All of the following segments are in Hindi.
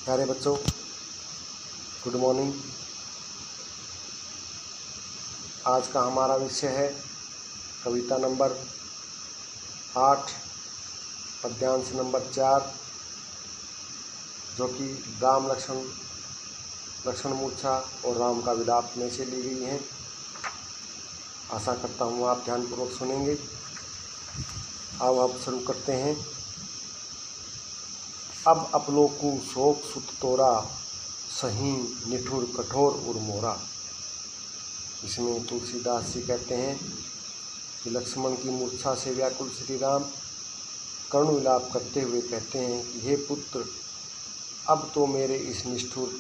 प्यारे बच्चों, गुड मॉर्निंग। आज का हमारा विषय है कविता नंबर 8, पद्यांश नंबर 4, जो कि राम लक्ष्मण मूर्छा और राम का विलाप में से ली गई है। आशा करता हूँ आप ध्यानपूर्वक सुनेंगे। अब शुरू करते हैं। अब अपलोकु शोक सुत तोरा, सही निठुर कठोर उर मोरा। इसमें तुलसीदास जी कहते हैं कि लक्ष्मण की मूर्छा से व्याकुल श्री राम करुण विलाप करते हुए कहते हैं कि हे पुत्र, अब तो मेरे इस निष्ठुर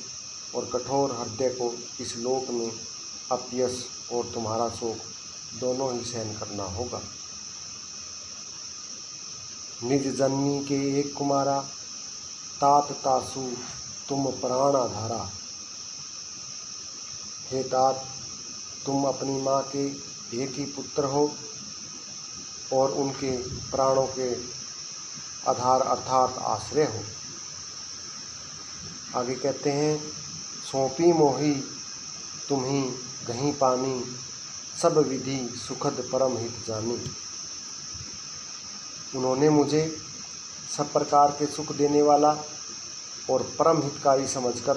और कठोर हृदय को इस लोक में अपयश और तुम्हारा शोक दोनों ही सहन करना होगा। निज जननी के एक कुमारा, तात तासु तुम प्राण आधारा। हे तात, तुम अपनी माँ के एक ही पुत्र हो और उनके प्राणों के आधार अर्थात आश्रय हो। आगे कहते हैं, सौंपी मोही तुम्ही गहीं पानी, सब विधि सुखद परम हित जानी। उन्होंने मुझे सब प्रकार के सुख देने वाला और परम हितकारी समझकर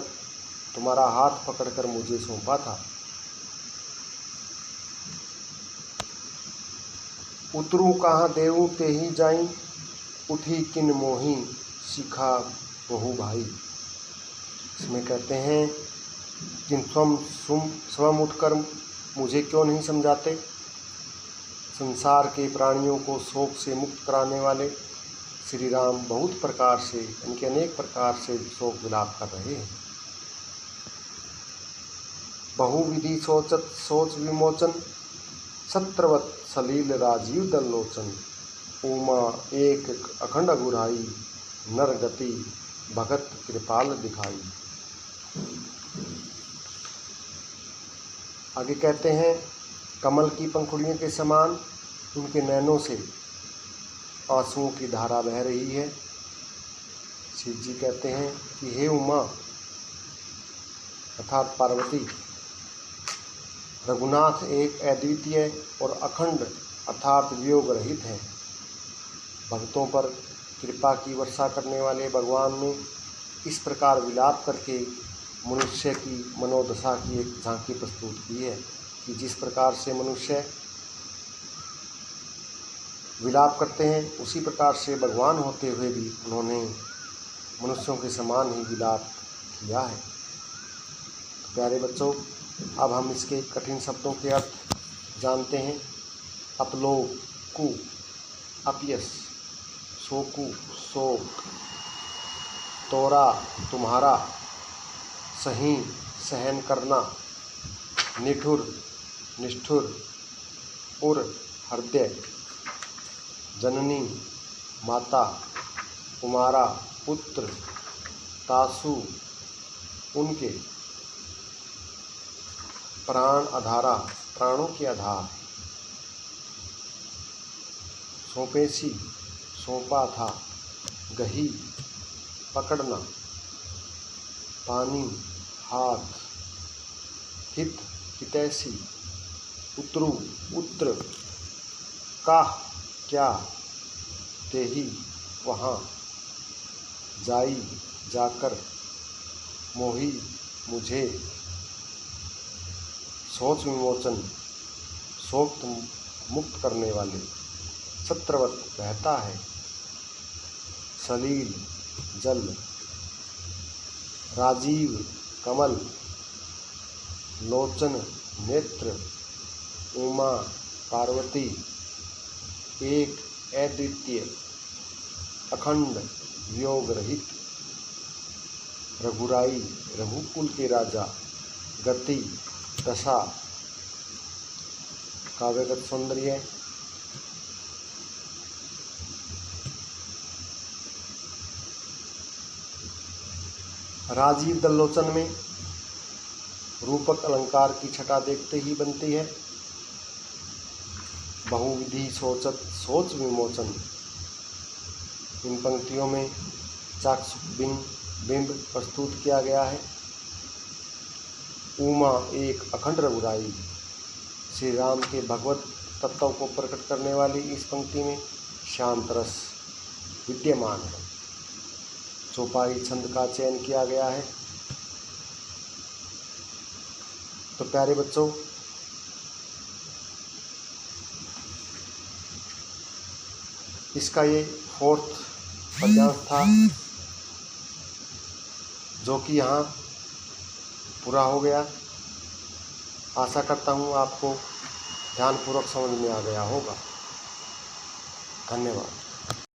तुम्हारा हाथ पकड़कर मुझे सौंपा था। उतरू कहाँ देवू ते ही जाई, उठी किन मोही सीखा बहु भाई। इसमें कहते हैं कि स्वयं उठकर मुझे क्यों नहीं समझाते। संसार के प्राणियों को शोक से मुक्त कराने वाले श्री राम बहुत प्रकार से इनके अनेक प्रकार से शोक विलाप कर रहे हैं। बहुविधि सोचत सोच विमोचन, सत्रवत सलील राजीव दल लोचन। उमा एक अखंड अगुराई, नर गति भगत कृपाल दिखाई। आगे कहते हैं, कमल की पंखुड़ियों के समान उनके नैनों से आंसुओं की धारा बह रही है। शिव जी कहते हैं कि हे उमा अर्थात पार्वती, रघुनाथ एक अद्वितीय और अखंड अर्थात वियोग रहित है। भक्तों पर कृपा की वर्षा करने वाले भगवान ने इस प्रकार विलाप करके मनुष्य की मनोदशा की एक झांकी प्रस्तुत की है कि जिस प्रकार से मनुष्य विलाप करते हैं उसी प्रकार से भगवान होते हुए भी उन्होंने मनुष्यों के समान ही विलाप किया है। तो प्यारे बच्चों, अब हम इसके कठिन शब्दों के अर्थ जानते हैं। अपलोकु अपयश, शोकु शोक, तोरा तुम्हारा, सही सहन करना, निठुर निष्ठुर, उर हृदय, जननी माता, कुमारा पुत्र, तासु उनके, प्राण आधारा प्राणों के आधार, सौंपेसी सौंपा था, गही पकड़ना, पानी हाथ, हित हितैषी, उतरू उत्र, काह क्या, तेही वहाँ, जाई जाकर, मोही मुझे, सोच विमोचन शोक मुक्त करने वाले, सत्रवत बहता है, सलील जल, राजीव कमल, लोचन नेत्र, उमा पार्वती, एक अद्वितीय अखंड वियोग रहित, रघुराई रघुकुल के राजा, गति दशा काव्यगत सौंदर्य, राजीव दल्लोचन में रूपक अलंकार की छटा देखते ही बनती है। बहुविधि सोचत सोच विमोचन, इन पंक्तियों में चाक्षुष बिन बिंब प्रस्तुत किया गया है। उमा एक अखंड रघुराई, श्री राम के भगवत तत्व को प्रकट करने वाली इस पंक्ति में शांत रस विद्यमान है। चौपाई छंद का चयन किया गया है। तो प्यारे बच्चों, इसका ये 4th पद्यांश था जो कि यहाँ पूरा हो गया। आशा करता हूँ आपको ध्यानपूर्वक समझ में आ गया होगा। धन्यवाद।